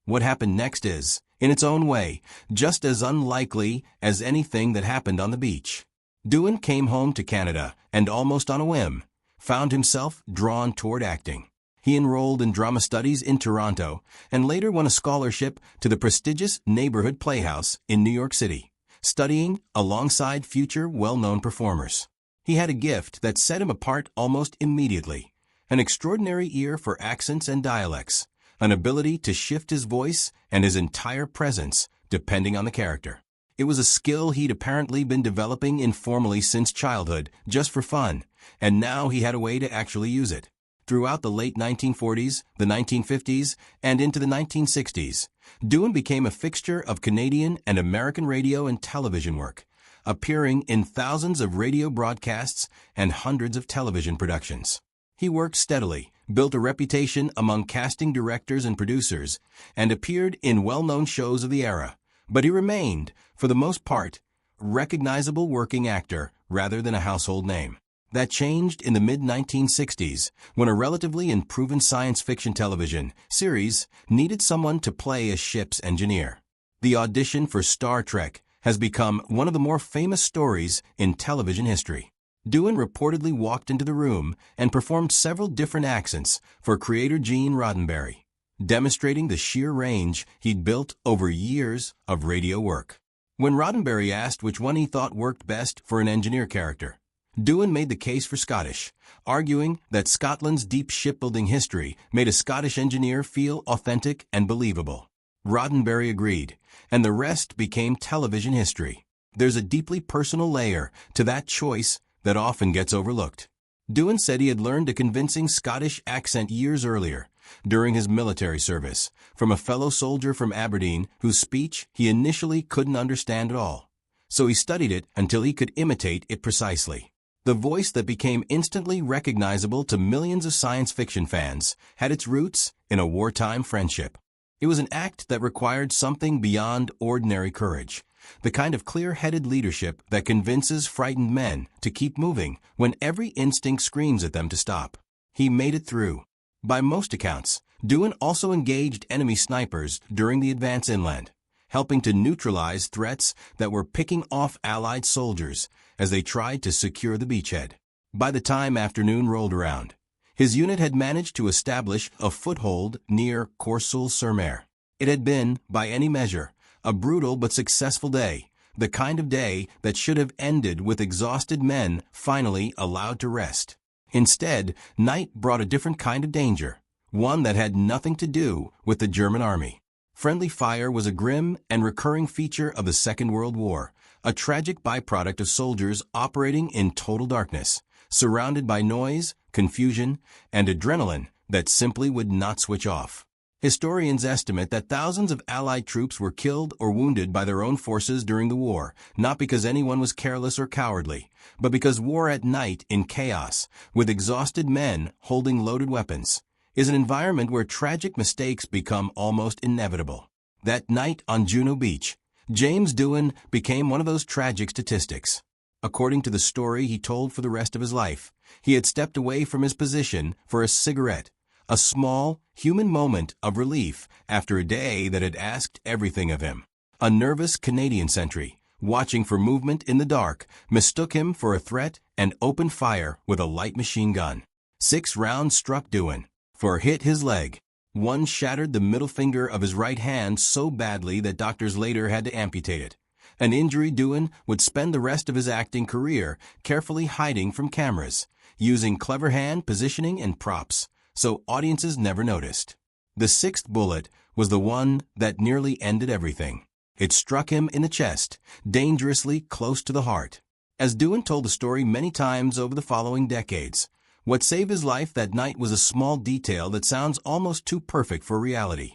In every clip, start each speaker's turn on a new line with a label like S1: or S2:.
S1: What happened next is, in its own way, just as unlikely as anything that happened on the beach. Doohan came home to Canada and, almost on a whim, found himself drawn toward acting. He enrolled in drama studies in Toronto and later won a scholarship to the prestigious Neighborhood Playhouse in New York City, studying alongside future well-known performers. He had a gift that set him apart almost immediately, an extraordinary ear for accents and dialects, an ability to shift his voice and his entire presence depending on the character. It was a skill he'd apparently been developing informally since childhood, just for fun, and now he had a way to actually use it. Throughout the late 1940s, the 1950s, and into the 1960s, Doohan became a fixture of Canadian and American radio and television work, appearing in thousands of radio broadcasts and hundreds of television productions. He worked steadily, built a reputation among casting directors and producers, and appeared in well-known shows of the era, but he remained, for the most part, a recognizable working actor rather than a household name. That changed in the mid-1960s when a relatively unproven science fiction television series needed someone to play a ship's engineer. The audition for Star Trek has become one of the more famous stories in television history. Doohan reportedly walked into the room and performed several different accents for creator Gene Roddenberry, demonstrating the sheer range he'd built over years of radio work. When Roddenberry asked which one he thought worked best for an engineer character, Doohan made the case for Scottish, arguing that Scotland's deep shipbuilding history made a Scottish engineer feel authentic and believable. Roddenberry agreed, and the rest became television history. There's a deeply personal layer to that choice that often gets overlooked. Doohan said he had learned a convincing Scottish accent years earlier, during his military service, from a fellow soldier from Aberdeen whose speech he initially couldn't understand at all. So he studied it until he could imitate it precisely. The voice that became instantly recognizable to millions of science fiction fans had its roots in a wartime friendship. It was an act that required something beyond ordinary courage, the kind of clear-headed leadership that convinces frightened men to keep moving when every instinct screams at them to stop. He made it through. By most accounts, Doohan also engaged enemy snipers during the advance inland, helping to neutralize threats that were picking off Allied soldiers as they tried to secure the beachhead. By the time afternoon rolled around, his unit had managed to establish a foothold near Courseulles-sur-Mer. It had been, by any measure, a brutal but successful day, the kind of day that should have ended with exhausted men finally allowed to rest. Instead, night brought a different kind of danger, one that had nothing to do with the German army. Friendly fire was a grim and recurring feature of the Second World War, a tragic byproduct of soldiers operating in total darkness, surrounded by noise, confusion, and adrenaline that simply would not switch off. Historians estimate that thousands of Allied troops were killed or wounded by their own forces during the war, not because anyone was careless or cowardly, but because war at night in chaos, with exhausted men holding loaded weapons, is an environment where tragic mistakes become almost inevitable. That night on Juno Beach, James Doohan became one of those tragic statistics. According to the story he told for the rest of his life, he had stepped away from his position for a cigarette, a small, human moment of relief after a day that had asked everything of him. A nervous Canadian sentry, watching for movement in the dark, mistook him for a threat and opened fire with a light machine gun. 6 rounds struck Doohan, for hit his leg. One shattered the middle finger of his right hand so badly that doctors later had to amputate it. An injury Doohan would spend the rest of his acting career carefully hiding from cameras, using clever hand positioning and props, so audiences never noticed. The 6th bullet was the one that nearly ended everything. It struck him in the chest, dangerously close to the heart. As Doohan told the story many times over the following decades, what saved his life that night was a small detail that sounds almost too perfect for reality.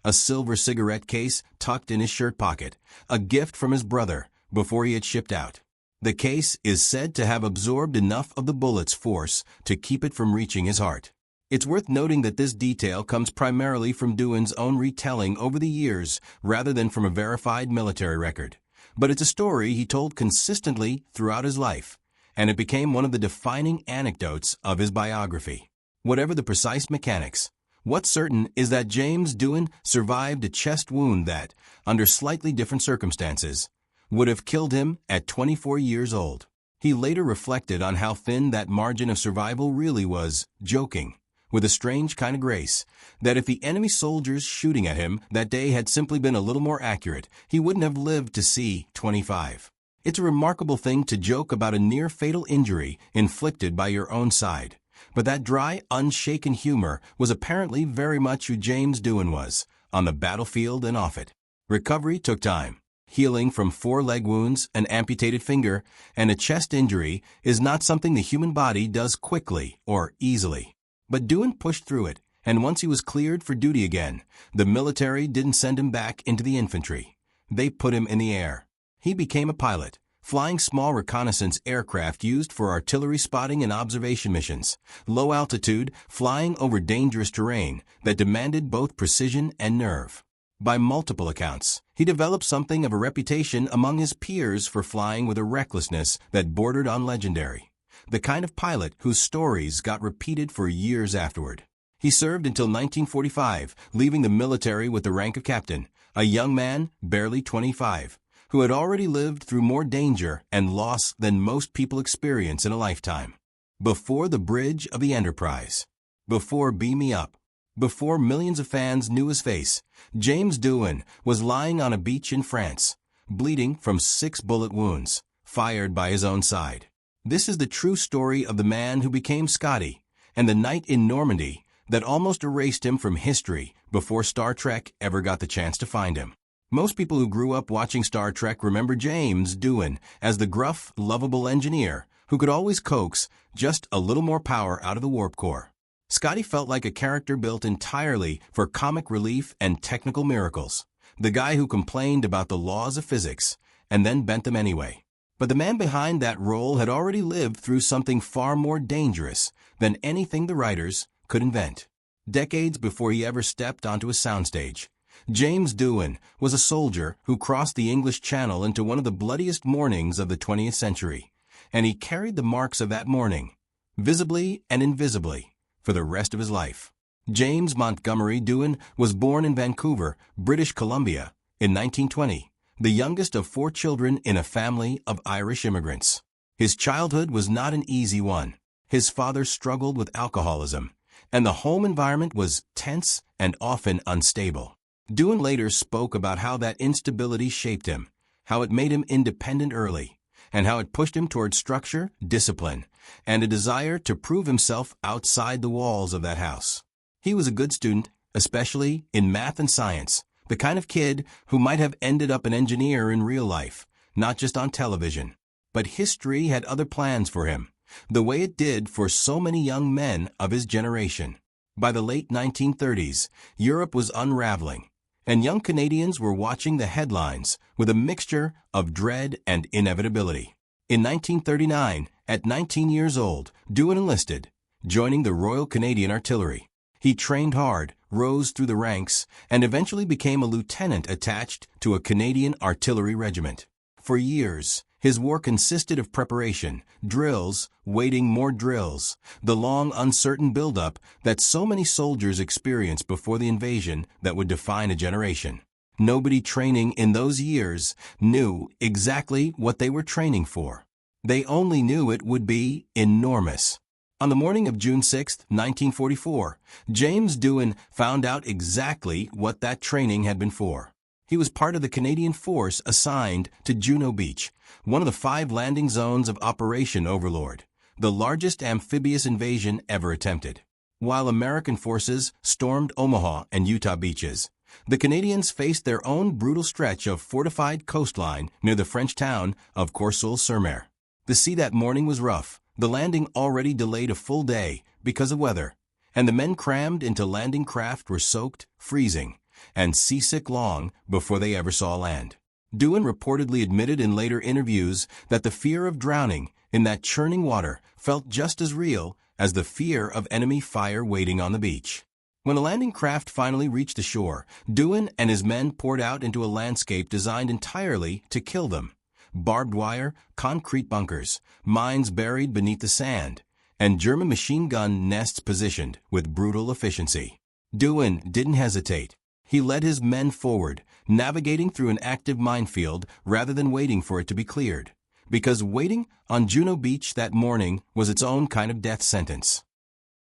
S1: A silver cigarette case tucked in his shirt pocket, a gift from his brother before he had shipped out. The case is said to have absorbed enough of the bullet's force to keep it from reaching his heart. It's worth noting that this detail comes primarily from Doohan's own retelling over the years rather than from a verified military record. But it's a story he told consistently throughout his life, and it became one of the defining anecdotes of his biography. Whatever the precise mechanics, What's certain is that James Doohan survived a chest wound that, under slightly different circumstances, would have killed him at 24 years old. He later reflected on how thin that margin of survival really was, joking, with a strange kind of grace, that if the enemy soldiers shooting at him that day had simply been a little more accurate, he wouldn't have lived to see 25. It's a remarkable thing to joke about a near-fatal injury inflicted by your own side. But that dry, unshaken humor was apparently very much who James Doohan was, on the battlefield and off it. Recovery took time. Healing from 4 leg wounds, an amputated finger, and a chest injury is not something the human body does quickly or easily. But Doohan pushed through it, and once he was cleared for duty again, the military didn't send him back into the infantry. They put him in the air. He became a pilot, flying small reconnaissance aircraft used for artillery spotting and observation missions, low altitude, flying over dangerous terrain that demanded both precision and nerve. By multiple accounts, he developed something of a reputation among his peers for flying with a recklessness that bordered on legendary, the kind of pilot whose stories got repeated for years afterward. He served until 1945, leaving the military with the rank of captain, a young man, barely 25, who had already lived through more danger and loss than most people experience in a lifetime. Before the bridge of the Enterprise, before Beam Me Up, before millions of fans knew his face, James Doohan was lying on a beach in France, bleeding from 6 bullet wounds, fired by his own side. This is the true story of the man who became Scotty, and the night in Normandy that almost erased him from history before Star Trek ever got the chance to find him. Most people who grew up watching Star Trek remember James Doohan as the gruff, lovable engineer who could always coax just a little more power out of the warp core. Scotty felt like a character built entirely for comic relief and technical miracles, the guy who complained about the laws of physics and then bent them anyway. But the man behind that role had already lived through something far more dangerous than anything the writers could invent. Decades before he ever stepped onto a soundstage, James Doohan was a soldier who crossed the English Channel into one of the bloodiest mornings of the 20th century, and he carried the marks of that morning, visibly and invisibly, for the rest of his life. James Montgomery Doohan was born in Vancouver, British Columbia, in 1920, the youngest of 4 children in a family of Irish immigrants. His childhood was not an easy one. His father struggled with alcoholism, and the home environment was tense and often unstable. Doohan later spoke about how that instability shaped him, how it made him independent early, and how it pushed him toward structure, discipline, and a desire to prove himself outside the walls of that house. He was a good student, especially in math and science, the kind of kid who might have ended up an engineer in real life, not just on television. But history had other plans for him, the way it did for so many young men of his generation. By the late 1930s, Europe was unraveling, and young Canadians were watching the headlines with a mixture of dread and inevitability. In 1939, at 19 years old, Doohan enlisted, joining the Royal Canadian Artillery. He trained hard, rose through the ranks, and eventually became a lieutenant attached to a Canadian artillery regiment. For years, his war consisted of preparation, drills, waiting more drills, the long, uncertain buildup that so many soldiers experience before the invasion that would define a generation. Nobody training in those years knew exactly what they were training for. They only knew it would be enormous. On the morning of June 6, 1944, James Doohan found out exactly what that training had been for. He was part of the Canadian force assigned to Juno Beach, one of the 5 landing zones of Operation Overlord, the largest amphibious invasion ever attempted. While American forces stormed Omaha and Utah beaches, the Canadians faced their own brutal stretch of fortified coastline near the French town of Courseulles-sur-Mer. The sea that morning was rough, the landing already delayed a full day because of weather, and the men crammed into landing craft were soaked, freezing, and seasick long before they ever saw land. Doohan reportedly admitted in later interviews that the fear of drowning in that churning water felt just as real as the fear of enemy fire waiting on the beach. When the landing craft finally reached the shore, Doohan and his men poured out into a landscape designed entirely to kill them. Barbed wire, concrete bunkers, mines buried beneath the sand, and German machine gun nests positioned with brutal efficiency. Dewan didn't hesitate. He led his men forward, navigating through an active minefield rather than waiting for it to be cleared. Because waiting on Juno Beach that morning was its own kind of death sentence.